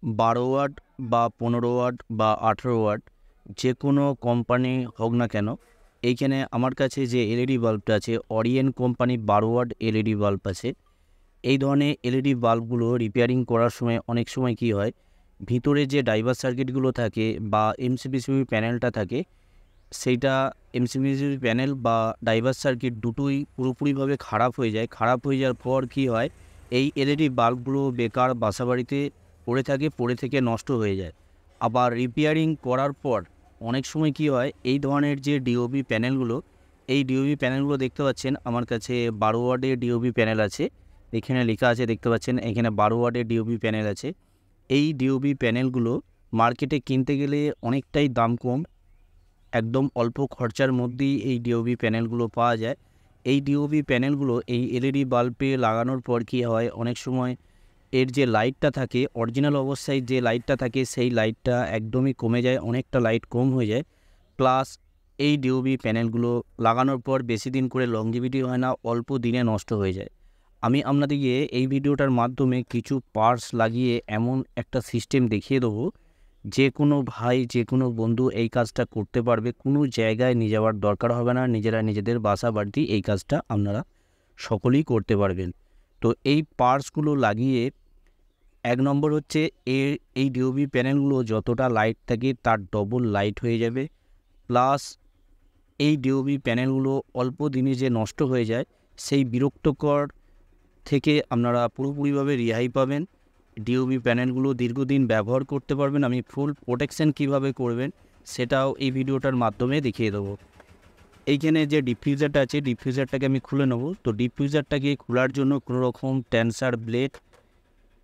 12 watt বা 15 watt বা 18 watt যে কোনো কোম্পানি হোক না কেন, এইখানে আমার কাছে যে এলইডি বাল্বটা আছে Orient company 12 watt LED bulb আছে। এই ধরনের এলইডি বাল্বগুলো রিপেয়ারিং করার সময় অনেক সময় কি হয়, ভিতরে যে ডাইভার সার্কিটগুলো থাকে বা এমসিবিসিবি প্যানেলটা থাকে, সেইটা এমসিবিসিবি প্যানেল বা ডাইভার সার্কিট দুটোই পুরোপুরিভাবে খারাপ হয়ে যায়। খারাপ হয়ে যাওয়ার পর কি হয়, এই এলইডি বাল্বগুলো বেকার বাসাবাড়িতে পড়ে থাকে, পড়ে থেকে নষ্ট হয়ে যায়। আবার রিপেয়ারিং করার পর অনেক সময় কি হয়, এই ধরনের যে ডিওবি প্যানেলগুলো, এই ডিওবি প্যানেলগুলো দেখতে পাচ্ছেন আমার কাছে 12 ওয়াটের ডিওবি প্যানেল আছে। এখানে লেখা আছে দেখতে পাচ্ছেন, এখানে 12 ওয়াটের ডিওবি প্যানেল আছে। এই ডিওবি প্যানেলগুলো মার্কেটে কিনতে গেলে অনেকটাই দাম কম, একদম অল্প খরচার মধ্যেই এই ডিওবি প্যানেলগুলো পাওয়া যায়। এই ডিওবি প্যানেলগুলো এই এলইডি বাল্বে লাগানোর পর কী হয়, অনেক সময় এর যে লাইটটা থাকে, অরিজিনাল অবস্থায় যে লাইটটা থাকে সেই লাইটটা একদমই কমে যায়, অনেকটা লাইট কম হয়ে যায়। প্লাস এই ডিওবি প্যানেলগুলো লাগানোর পর বেশি দিন করে লংজিভিটি হয় না, অল্প দিনে নষ্ট হয়ে যায়। আমি আপনাদেরকে এই ভিডিওটার মাধ্যমে কিছু পার্টস লাগিয়ে এমন একটা সিস্টেম দেখিয়ে দেবো, যে কোনো ভাই যে কোনো বন্ধু এই কাজটা করতে পারবে, কোনো জায়গায় নিয়ে যাওয়ার দরকার হবে না, নিজেরা নিজেদের বাসা বাড়িতেই এই কাজটা আপনারা সকলেই করতে পারবেন। তো এই পার্টসগুলো লাগিয়ে, এক নম্বর হচ্ছে এই ডিওবি প্যানেলগুলো যতটা লাইট থাকে তার ডবল লাইট হয়ে যাবে। প্লাস এই ডিওবি প্যানেলগুলো অল্প দিনে যে নষ্ট হয়ে যায়, সেই বিরক্তকর থেকে আপনারা পুরোপুরিভাবে রেহাই পাবেন। ডিওবি প্যানেলগুলো দীর্ঘদিন ব্যবহার করতে পারবেন। আমি ফুল প্রোটেকশন কিভাবে করবেন সেটাও এই ভিডিওটার মাধ্যমে দেখিয়ে দেবো। এইখানে যে ডিফিউজারটা আছে, ডিফিউজারটাকে আমি খুলে নেব। তো ডিফিউজারটাকে খোলার জন্য কোনো রকম টেন্সার ব্লেড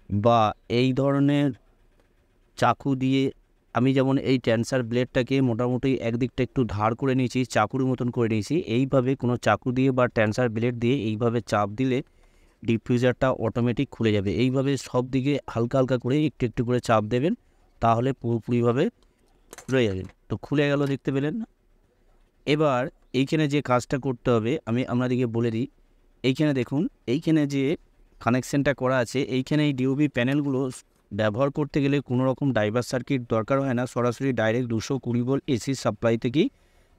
বা এই ধরনের চাকু দিয়ে, আমি যেমন এই টেন্সার ব্লেডটাকে মোটামুটি একদিকটা একটু ধার করে নিয়েছি, চাকুর মতন করে নিয়েছি। এইভাবে কোনো চাকু দিয়ে বা টেন্সার ব্লেড দিয়ে এইভাবে চাপ দিলে ডিফিউজারটা অটোমেটিক খুলে যাবে। এইভাবে সব দিকে হালকা হালকা করে একটু একটু করে চাপ দেবেন, তাহলে পুরোপুরিভাবে খুলে যাবে। তো খুলে গেল, দেখতে পেলেন না? এবার এইখানে যে কাজটা করতে হবে আমি আপনাদেরকে বলে দিই। এইখানে দেখুন, এইখানে যে কানেকশানটা করা আছে, এইখানে এই ডিওবি প্যানেলগুলো ব্যবহার করতে গেলে কোনো রকম ডাইভার সার্কিট দরকার হয় না, সরাসরি ডাইরেক্ট 220 ভোল্ট এসি সাপ্লাই থেকেই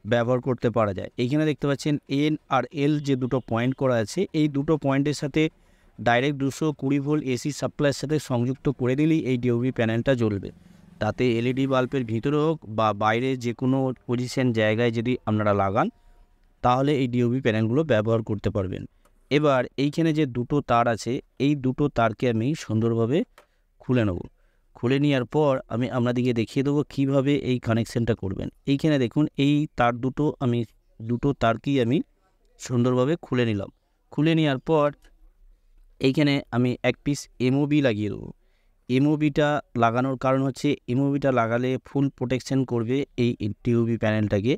ব্যবহার করতে পারা যায়। এইখানে দেখতে পাচ্ছেন এন আর এল যে দুটো পয়েন্ট করা আছে, এই দুটো পয়েন্টের সাথে ডাইরেক্ট 220 ভোল্ট এসি সাপ্লাইয়ের সাথে সংযুক্ত করে দিলেই এই ডিওবি প্যানেলটা জ্বলবে। তাতে এলইডি বাল্বের ভিতরে হোক বা বাইরে যে কোনো পজিশন জায়গায় যদি আপনারা লাগান, তাহলে এই ডিওবি প্যানেলগুলো ব্যবহার করতে পারবেন। এবার এইখানে যে দুটো তার আছে, এই দুটো তারকে আমি সুন্দরভাবে খুলে নেব। খুলে নেওয়ার পর আমি আপনাদেরকে দেখিয়ে দেবো কীভাবে এই কানেকশানটা করবেন। এইখানে দেখুন, এই তার দুটো তারকেই আমি সুন্দরভাবে খুলে নিলাম। খুলে নেওয়ার পর এইখানে আমি এক পিস এমওবি লাগিয়ে দেবো। এমওবিটা লাগানোর কারণ হচ্ছে, এমওবিটা লাগালে ফুল প্রোটেকশন করবে এই ডিওবি প্যানেলটাকে।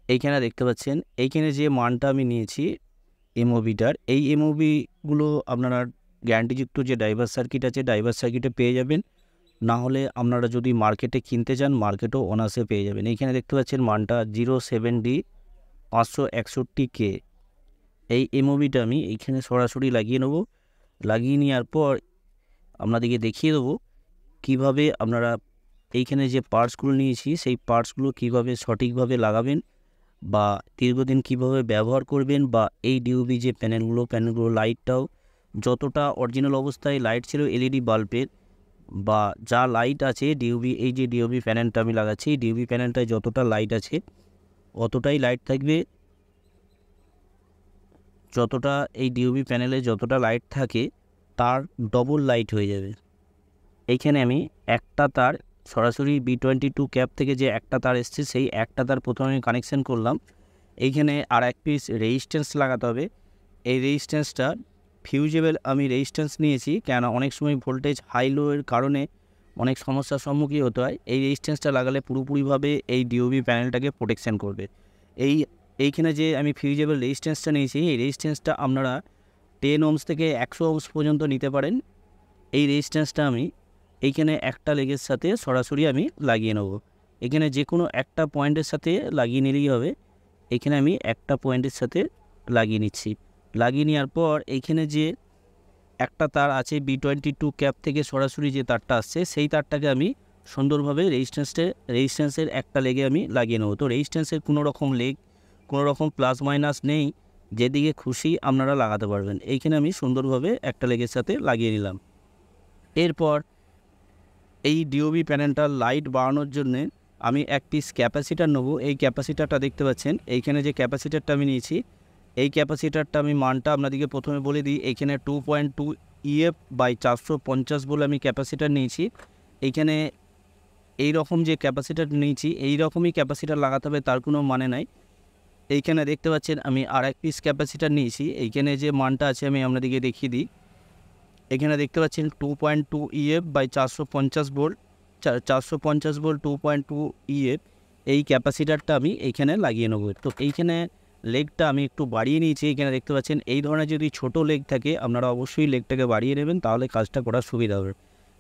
এইখানে দেখতে পাচ্ছেন, এইখানে যে মানটা আমি নিয়েছি এমওবিটার, এই এমওবিগুলো আপনারা গ্যারান্টিযুক্ত যে ডাইভার সার্কিট আছে, ডাইভার সার্কিটে পেয়ে যাবেন। না হলে আপনারা যদি মার্কেটে কিনতে চান, মার্কেটেও অনায়াসে পেয়ে যাবেন। এইখানে দেখতে পাচ্ছেন মানটা 07D 561K। এই এমওবিটা আমি এইখানে সরাসরি লাগিয়ে নেব। লাগিয়ে নেওয়ার পর আপনাদেরকে দেখিয়ে দেবো কীভাবে আপনারা এইখানে যে পার্টসগুলো নিয়েছি, সেই পার্টসগুলো কীভাবে সঠিকভাবে লাগাবেন বা দীর্ঘদিন কীভাবে ব্যবহার করবেন। বা এই ডিওবি যে প্যানেলগুলো লাইটটাও যতটা অরিজিনাল অবস্থায় লাইট ছিল এলইডি বাল্বের, বা যা লাইট আছে ডিওবি, এই যে ডিওবি প্যানেলটা আমি লাগাচ্ছি, ডিওবি প্যানেলটায় যতটা লাইট আছে অতটাই লাইট থাকবে। যতটা এই ডিওবি প্যানেলে যতটা লাইট থাকে তার ডবল লাইট হয়ে যাবে। এইখানে আমি একটা তার সরাসরি B22 ক্যাপ থেকে যে একটা তার এসছে, সেই একটা তার প্রথমে আমি কানেকশান করলাম। এইখানে আর এক পিস রেজিস্ট্যান্স লাগাতে হবে। এই রেজিস্ট্যান্সটা ফিউজেবল আমি রেজিস্ট্যান্স নিয়েছি, কেন অনেক সময় ভোল্টেজ হাই লো এর কারণে অনেক সমস্যার সম্মুখীন হতে হয়। এই রেজিস্ট্যান্সটা লাগালে পুরোপুরিভাবে এই ডিওবি প্যানেলটাকে প্রোটেকশান করবে। এইখানে যে আমি ফিউজেবল রেজিস্ট্যান্সটা নিয়েছি, এই রেজিস্ট্যান্সটা আপনারা 10 ohms থেকে 100 ohms পর্যন্ত নিতে পারেন। এই রেজিস্ট্যান্সটা আমি এইখানে একটা লেগের সাথে সরাসরি আমি লাগিয়ে নেব। এখানে যে কোনো একটা পয়েন্টের সাথে লাগিয়ে নিলেই হবে। এখানে আমি একটা পয়েন্টের সাথে লাগিয়ে নিচ্ছি। লাগিয়ে নেওয়ার পর এইখানে যে একটা তার আছে B22 ক্যাপ থেকে সরাসরি যে তারটা আসছে সেই তারটাকে আমি সুন্দরভাবে রেজিস্ট্যান্সের একটা লেগে আমি লাগিয়ে নেব। তো রেজিস্ট্যান্সের কোনো রকম লেগ, কোনো রকম প্লাস মাইনাস নেই, যেদিকে খুশি আপনারা লাগাতে পারবেন। এইখানে আমি সুন্দরভাবে একটা লেগের সাথে লাগিয়ে নিলাম। এরপর এই ডিওবি প্যানেলটার লাইট বাড়ানোর জন্যে আমি এক পিস ক্যাপাসিটার নেবো। এই ক্যাপাসিটারটা দেখতে পাচ্ছেন, এইখানে যে ক্যাপাসিটারটা আমি নিয়েছি, এই ক্যাপাসিটারটা আমি মানটা আপনাদেরকে প্রথমে বলে দিই। এইখানে 2.2 EF বাই 450 বলে আমি ক্যাপাসিটার নিয়েছি। এইখানে এই রকম যে ক্যাপাসিটার নিয়েছি এই রকমই ক্যাপাসিটার লাগাতে হবে তার কোনো মানে নাই। এইখানে দেখতে পাচ্ছেন আমি আর এক পিস ক্যাপাসিটার নিয়েছি। এইখানে যে মানটা আছে আমি আপনাদেরকে দেখিয়ে দিই। এখানে দেখতে পাচ্ছেন 2.2 EF by 450 volt, 450 volt 2.2 EF এই ক্যাপাসিটারটা আমি এইখানে লাগিয়ে নেব। তো এইখানে লেগটা আমি একটু বাড়িয়ে নিয়েছি। এখানে দেখতে পাচ্ছেন এই ধরনের যদি ছোট লেগ থাকে আপনারা অবশ্যই লেগটাকে বাড়িয়ে নেবেন, তাহলে কাজটা করার সুবিধা হবে।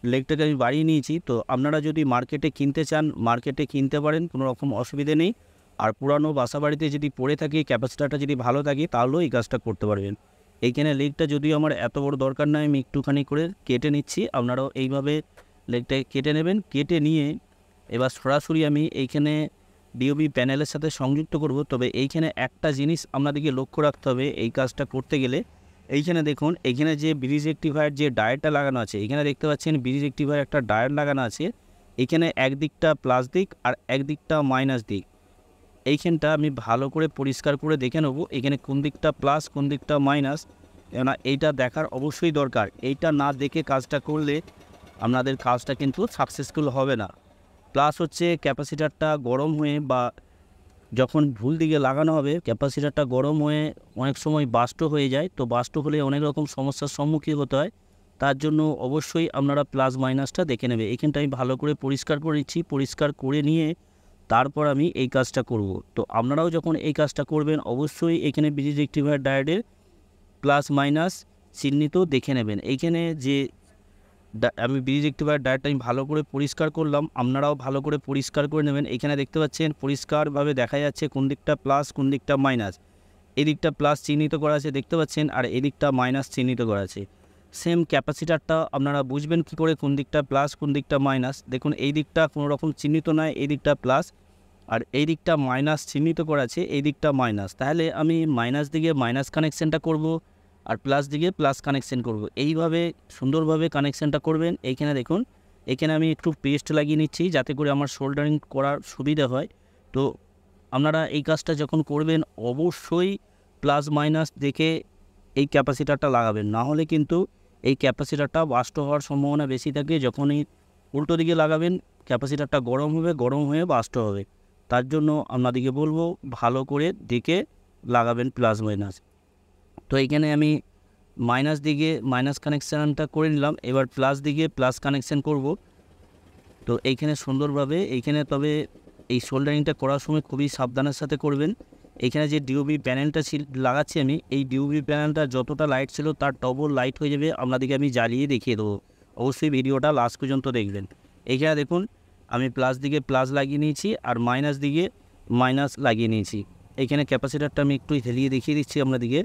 লেগটাকে আমি বাড়িয়ে নিয়েছি। তো আপনারা যদি মার্কেটে কিনতে চান মার্কেটে কিনতে পারেন, কোনো রকম অসুবিধে নেই। আর পুরানো বাসা বাড়িতে যদি পড়ে থাকে ক্যাপাসিটারটা যদি ভালো থাকে তাহলেও এই কাজটা করতে পারবেন। এইখানে লেগটা যদিও আমার এত বড় দরকার নয়, আমি একটুখানি করে কেটে নিচ্ছি। আপনারাও এইভাবে লেগটা কেটে নেবেন। কেটে নিয়ে এবার সরাসরি আমি এইখানে ডিওবি প্যানেলের সাথে সংযুক্ত করব। তবে এইখানে একটা জিনিস আপনাদেরকে লক্ষ্য রাখতে হবে এই কাজটা করতে গেলে। এইখানে দেখুন, এইখানে যে ব্রিজ রেক্টিফায়ার যে ডায়োডটা লাগানো আছে, এখানে দেখতে পাচ্ছেন ব্রিজ রেক্টিফায়ার একটা ডায়োড লাগানো আছে। এখানে একদিকটা প্লাস দিক আর একদিকটা মাইনাস দিক। এইখানটা আমি ভালো করে পরিষ্কার করে দেখে নেব এখানে কোন দিকটা প্লাস কোন দিকটা মাইনাস, কেননা এইটা দেখার অবশ্যই দরকার। এইটা না দেখে কাজটা করলে আপনাদের কাজটা কিন্তু সাকসেসফুল হবে না। প্লাস হচ্ছে ক্যাপাসিটারটা গরম হয়ে বা যখন ভুল দিকে লাগানো হবে ক্যাপাসিটারটা গরম হয়ে অনেক সময় বাস্ট হয়ে যায়। তো বাস্ট হলে অনেক রকম সমস্যার সম্মুখীন হতে হয়। তার জন্য অবশ্যই আপনারা প্লাস মাইনাসটা দেখে নেবে। এখানটা আমি ভালো করে পরিষ্কার করে নিচ্ছি। পরিষ্কার করে নিয়ে তারপর আমি এই কাজটা করব। তো আপনারাও যখন এই কাজটা করবেন অবশ্যই এখানে ব্রিজ রেক্টিফায়ার ডায়োডের প্লাস মাইনাস চিহ্নিত দেখে নেবেন। এইখানে যে আমি ব্রিজ রেক্টিফায়ার ডায়োডটা আমি ভালো করে পরিষ্কার করলাম, আপনারাও ভালো করে পরিষ্কার করে নেবেন। এখানে দেখতে পাচ্ছেন পরিষ্কারভাবে দেখা যাচ্ছে কোন দিকটা প্লাস কোন দিকটা মাইনাস। এই দিকটা প্লাস চিহ্নিত করা আছে দেখতে পাচ্ছেন, আর এই দিকটা মাইনাস চিহ্নিত করা আছে। সেম ক্যাপাসিটারটা আপনারা বুঝবেন কী করে কোন দিকটা প্লাস কোন দিকটা মাইনাস। দেখুন এই দিকটা কোনো রকম চিহ্নিত নয়, এই দিকটা প্লাস আর এই দিকটা মাইনাস চিহ্নিত করা আছে, এই দিকটা মাইনাস। তাহলে আমি মাইনাস দিকে মাইনাস কানেকশানটা করব আর প্লাস দিকে প্লাস কানেকশান করব। এইভাবে সুন্দরভাবে কানেকশানটা করবেন। এইখানে দেখুন, এখানে আমি একটু পেস্ট লাগিয়ে নিচ্ছি যাতে করে আমার সোল্ডারিং করার সুবিধা হয়। তো আপনারা এই কাজটা যখন করবেন অবশ্যই প্লাস মাইনাস দেখে এই ক্যাপাসিটারটা লাগাবেন, না হলে কিন্তু এই ক্যাপাসিটারটা বাস্ট হওয়ার সম্ভাবনা বেশি থাকে। যখনই উল্টো দিকে লাগাবেন ক্যাপাসিটারটা গরম হবে, গরম হয়ে বাস্ট হবে। তার জন্য আপনাদেরকে বলবো ভালো করে দেখে লাগাবেন প্লাস মাইনাস। তো এইখানে আমি মাইনাস দিকে মাইনাস কানেকশানটা করে নিলাম, এবার প্লাস দিকে প্লাস কানেকশান করব। তো এইখানে সুন্দরভাবে এইখানে তবে এই সোল্ডারিংটা করার সময় খুবই সাবধানের সাথে করবেন। এইখানে যে ডিওবি প্যানেলটা লাগাচ্ছি আমি, এই ডিওবি প্যানেলটা যতটা লাইট ছিল তার ডবল লাইট হয়ে যাবে। আপনাদেরকে আমি জ্বালিয়ে দেখিয়ে দেবো, অবশ্যই ভিডিওটা লাস্ট পর্যন্ত দেখবেন। এইখানে দেখুন আমি প্লাস দিকে প্লাস লাগিয়ে নিয়েছি আর মাইনাস দিকে মাইনাস লাগিয়ে নিয়েছি। এইখানে ক্যাপাসিটারটা আমি একটু হেলিয়ে দেখিয়ে দিচ্ছি আপনাদেরকে।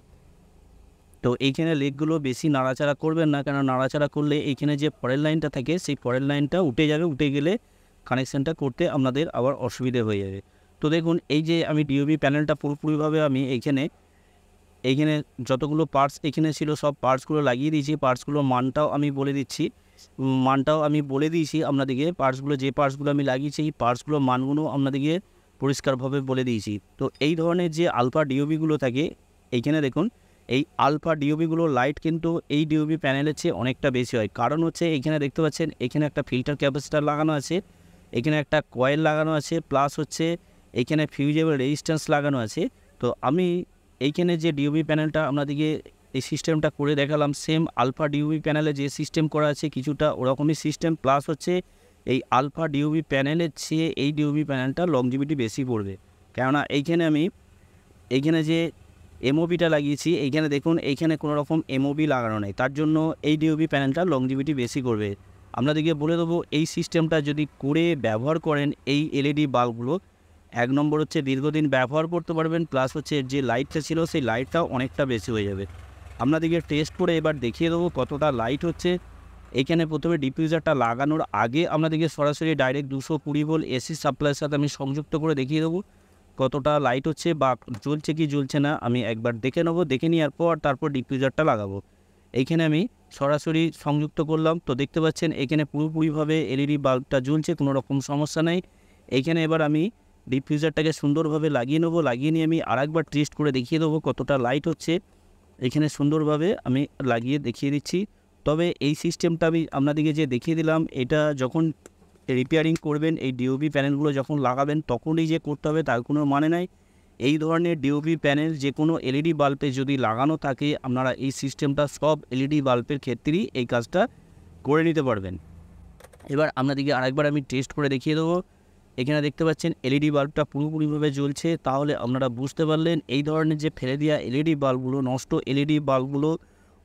তো এইখানে লেগগুলো বেশি নাড়াচাড়া করবেন না, কেন নাড়াচাড়া করলে এইখানে যে পরের লাইনটা থাকে সেই পরের লাইনটা উঠে যাবে, উঠে গেলে কানেকশানটা করতে আপনাদের আবার অসুবিধে হয়ে যাবে। তো দেখুন এই যে আমি ডিওবি প্যানেলটা পুরোপুরিভাবে আমি এইখানে যতগুলো পার্টস এখানে ছিল সব পার্টসগুলো লাগিয়ে দিয়েছি। পার্টসগুলোর মানটাও আমি বলে দিয়েছি আপনাদেরকে। পার্টসগুলো যে পার্টসগুলো আমি লাগিয়েছি এই পার্টসগুলোর মানগুলো আপনাদেরকে পরিষ্কারভাবে বলে দিয়েছি। তো এই ধরনের যে আলফা ডিওবিগুলো থাকে এইখানে দেখুন, এই আলফা ডিওবিগুলোর লাইট কিন্তু এই ডিওবি প্যানেলের চেয়ে অনেকটা বেশি হয়। কারণ হচ্ছে এইখানে দেখতে পাচ্ছেন এখানে একটা ফিল্টার ক্যাপাসিটার লাগানো আছে, এখানে একটা কয়েল লাগানো আছে, প্লাস হচ্ছে এইখানে ফিউজেবল রেজিস্ট্যান্স লাগানো আছে। তো আমি এইখানে যে ডিওবি প্যানেলটা আপনাদেরকে এই সিস্টেমটা করে দেখালাম, সেম আলফা ডিওবি প্যানেলে যে সিস্টেম করা আছে কিছুটা ওরকমই সিস্টেম। প্লাস হচ্ছে এই আলফা ডিওবি প্যানেলের চেয়ে এই ডিওবি প্যানেলটা লংজিভিটি বেশি পড়বে, কেননা এইখানে যে এমওবিটা লাগিয়েছি এইখানে দেখুন এইখানে কোনো রকম এমওবি লাগানো নেই, তার জন্য এই ডিওবি প্যানেলটা লংজিভিটি বেশি করবে। আপনাদেরকে বলে দেবো এই সিস্টেমটা যদি করে ব্যবহার করেন এই এলইডি বাল্বগুলো, এক নম্বর হচ্ছে দীর্ঘদিন ব্যবহার করতে পারবেন, প্লাস হচ্ছে যে লাইটটা ছিল সেই লাইটটাও অনেকটা বেশি হয়ে যাবে। আপনাদেরকে টেস্ট করে এবার দেখিয়ে দেবো কতটা লাইট হচ্ছে। এখানে প্রথমে ডিফিউজারটা লাগানোর আগে আপনাদেরকে সরাসরি ডাইরেক্ট 220 ভোল্ট এসি সাপ্লাইয়ের সাথে আমি সংযুক্ত করে দেখিয়ে দেবো কতটা লাইট হচ্ছে বা জ্বলছে কি জ্বলছে না আমি একবার দেখে নেবো। দেখে নেওয়ার পর তারপর ডিফিউজারটা লাগাবো। এইখানে আমি সরাসরি সংযুক্ত করলাম, তো দেখতে পাচ্ছেন এখানে পুরোপুরিভাবে এলইডি বাল্বটা জ্বলছে, কোনো রকম সমস্যা নেই। এইখানে এবার আমি ডিফিউজারটাকে সুন্দরভাবে লাগিয়ে নেবো। লাগিয়ে নিয়ে আমি আরেকবার টেস্ট করে দেখিয়ে দেবো কতটা লাইট হচ্ছে। এখানে সুন্দরভাবে আমি লাগিয়ে দেখিয়ে দিচ্ছি। তবে এই সিস্টেমটা আমি আপনাদেরকে যে দেখিয়ে দিলাম, এটা যখন রিপেয়ারিং করবেন, এই ডিওবি প্যানেলগুলো যখন লাগাবেন তখনই যে করতে হবে তার কোনো মানে নাই। এই ধরনের ডিওবি প্যানেল যে কোনো এলইডি বাল্বে যদি লাগানো থাকে, আপনারা এই সিস্টেমটা সব এলইডি বাল্বের ক্ষেত্রেই এই কাজটা করে নিতে পারবেন। এবার আপনাদেরকে আরেকবার আমি টেস্ট করে দেখিয়ে দেবো। এখানে দেখতে পাচ্ছেন এলইডি বাল্বটা পুরোপুরিভাবে জ্বলছে। তাহলে আপনারা বুঝতে পারলেন এই ধরনের যে ফেলে দেওয়া এলইডি বাল্বগুলো, নষ্ট এলইডি বাল্বগুলো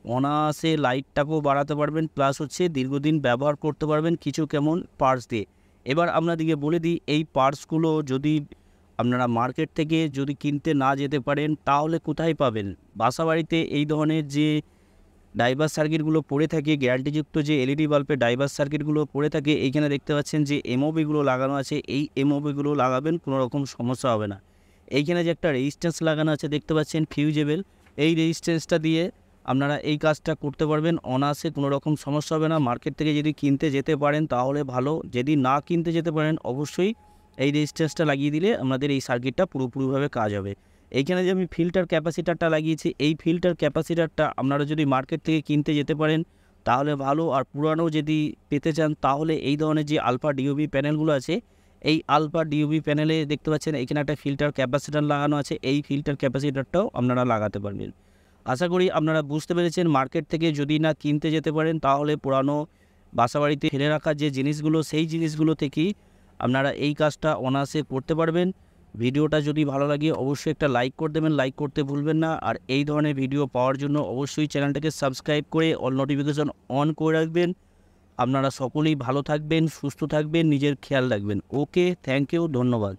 অনায়াসে লাইটটাকেও বাড়াতে পারবেন, প্লাস হচ্ছে দীর্ঘদিন ব্যবহার করতে পারবেন কিছু কেমন পার্টস দিয়ে। এবার আপনাদেরকে বলে দিই, এই পার্টসগুলো যদি আপনারা মার্কেট থেকে যদি কিনতে না যেতে পারেন তাহলে কোথায় পাবেন? বাসাবাড়িতে এই ধরনের যে ডাইভার সার্কিটগুলো পড়ে থাকে, গ্যারান্টিযুক্ত যে এলইডি বাল্বের ডাইভার সার্কিটগুলো পড়ে থাকে, এইখানে দেখতে পাচ্ছেন যে এমওবিগুলো লাগানো আছে। এই এমওবিগুলো লাগাবেন, কোনো রকম সমস্যা হবে না। এইখানে যে একটা রেজিস্ট্যান্স লাগানো আছে দেখতে পাচ্ছেন ফিউজেবল, এই রেজিস্ট্যান্সটা দিয়ে আপনারা এই কাজটা করতে পারবেন অনায়াসে, কোনো রকম সমস্যা হবে না। মার্কেট থেকে যদি কিনতে যেতে পারেন তাহলে ভালো, যদি না কিনতে যেতে পারেন অবশ্যই এই রেজিস্ট্যান্সটা লাগিয়ে দিলে আমাদের এই সার্কিটটা পুরোপুরিভাবে কাজ হবে। এইখানে যে আমি ফিল্টার ক্যাপাসিটারটা লাগিয়েছি, এই ফিল্টার ক্যাপাসিটারটা আপনারা যদি মার্কেট থেকে কিনতে যেতে পারেন তাহলে ভালো। আর পুরানো যদি পেতে চান তাহলে এই ধরনের যে আলফা ডিওবি প্যানেলগুলো আছে, এই আলফা ডিওবি প্যানেলে দেখতে পাচ্ছেন এখানে একটা ফিল্টার ক্যাপাসিটার লাগানো আছে, এই ফিল্টার ক্যাপাসিটারটাও আপনারা লাগাতে পারবেন। আশা করি আপনারা বুঝতে পেরেছেন। মার্কেট থেকে যদি না কিনতে যেতে পারেন তাহলে পুরানো বাসাবাড়িতে ফেলে রাখা যে জিনিসগুলো, সেই জিনিসগুলো থেকেই আপনারা এই কাজটা অনায়াসে করতে পারবেন। ভিডিওটা যদি ভালো লাগে অবশ্যই একটা লাইক করে দেবেন, লাইক করতে ভুলবেন না। আর এই ধরনের ভিডিও পাওয়ার জন্য অবশ্যই চ্যানেলটাকে সাবস্ক্রাইব করে অল নোটিফিকেশন অন করে রাখবেন। আপনারা সকলেই ভালো থাকবেন, সুস্থ থাকবেন, নিজের খেয়াল রাখবেন। ওকে, থ্যাংক ইউ, ধন্যবাদ।